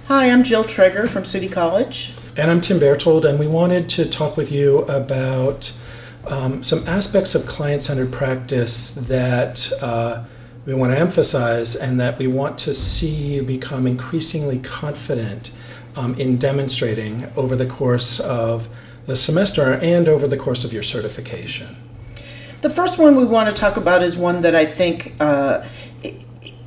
Hi, I'm Jill Traeger from City College. And I'm Tim Berthold, and we wanted to talk with you about some aspects of client-centered practice that we want to emphasize and that we want to see you become increasingly confident in demonstrating over the course of the semester and over the course of your certification. The first one we want to talk about is one that I think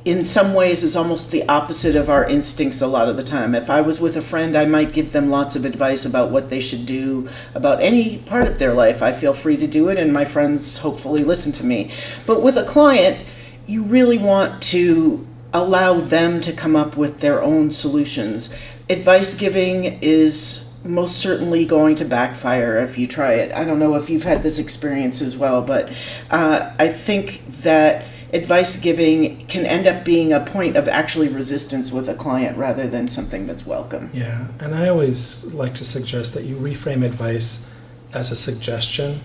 in some ways is almost the opposite of our instincts a lot of the time. If I was with a friend, I might give them lots of advice about what they should do about any part of their life. I feel free to do it, and my friends hopefully listen to me. But with a client, you really want to allow them to come up with their own solutions. Advice giving is most certainly going to backfire if you try it. I don't know if you've had this experience as well, but I think that advice giving can end up being a point of actually resistance with a client rather than something that's welcome. Yeah, and I always like to suggest that you reframe advice as a suggestion,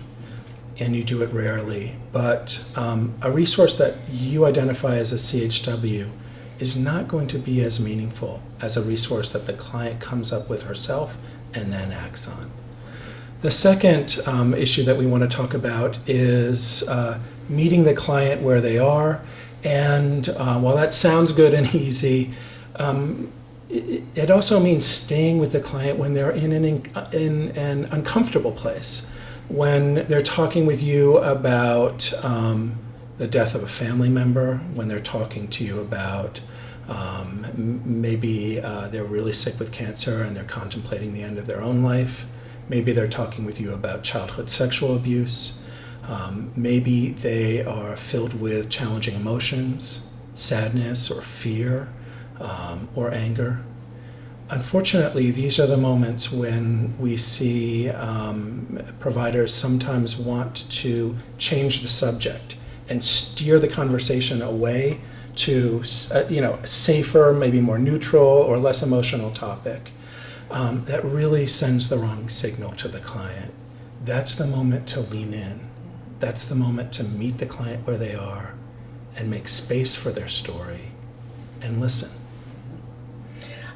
and you do it rarely. But a resource that you identify as a CHW is not going to be as meaningful as a resource that the client comes up with herself and then acts on. The second issue that we want to talk about is meeting the client where they are. And while that sounds good and easy, it also means staying with the client when they're in an uncomfortable place, when they're talking with you about the death of a family member, when they're talking to you about maybe they're really sick with cancer and they're contemplating the end of their own life. Maybe they're talking with you about childhood sexual abuse. Maybe they are filled with challenging emotions, sadness or fear, or anger. Unfortunately, these are the moments when we see providers sometimes want to change the subject and steer the conversation away to a safer, maybe more neutral or less emotional topic. That really sends the wrong signal to the client. That's the moment to lean in. That's the moment to meet the client where they are and make space for their story and listen.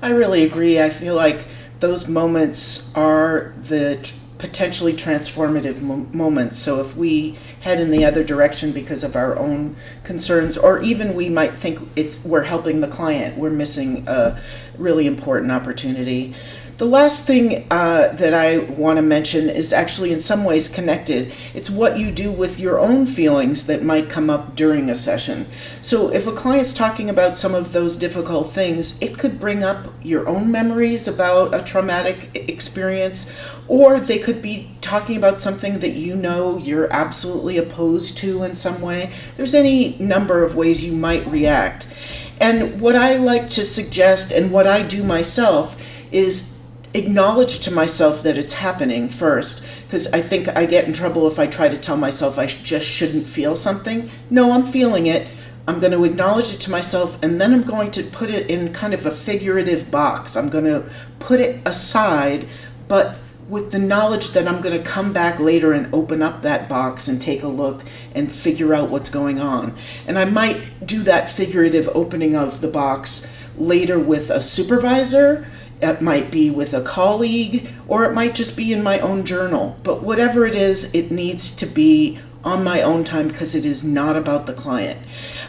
I really agree. I feel like those moments are the potentially transformative moments. So if we head in the other direction because of our own concerns, or even we might think we're helping the client, we're missing a really important opportunity. The last thing that I want to mention is actually in some ways connected. It's what you do with your own feelings that might come up during a session. So if a client's talking about some of those difficult things, it could bring up your own memories about a traumatic experience, or they could be talking about something that you know you're absolutely opposed to in some way. There's any number of ways you might react. And what I like to suggest, and what I do myself, is acknowledge to myself that it's happening first, because I think I get in trouble if I try to tell myself I just shouldn't feel something. No, I'm feeling it. I'm going to acknowledge it to myself, and then I'm going to put it in kind of a figurative box. I'm going to put it aside, but with the knowledge that I'm going to come back later and open up that box and take a look and figure out what's going on. And I might do that figurative opening of the box later with a supervisor. It might be with a colleague, or it might just be in my own journal. But whatever it is, it needs to be on my own time because it is not about the client.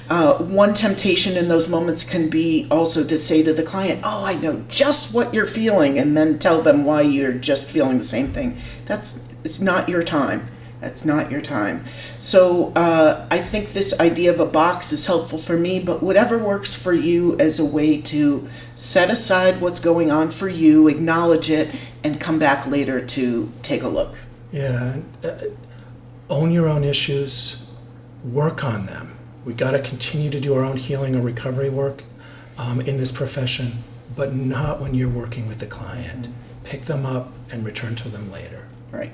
One temptation in those moments can be also to say to the client, "Oh, I know just what you're feeling," and then tell them why you're just feeling the same thing. It's not your time. That's not your time. So I think this idea of a box is helpful for me, but whatever works for you as a way to set aside what's going on for you, acknowledge it, and come back later to take a look. Yeah, own your own issues, work on them. We got to continue to do our own healing or recovery work in this profession, but not when you're working with the client. Pick them up and return to them later. Right.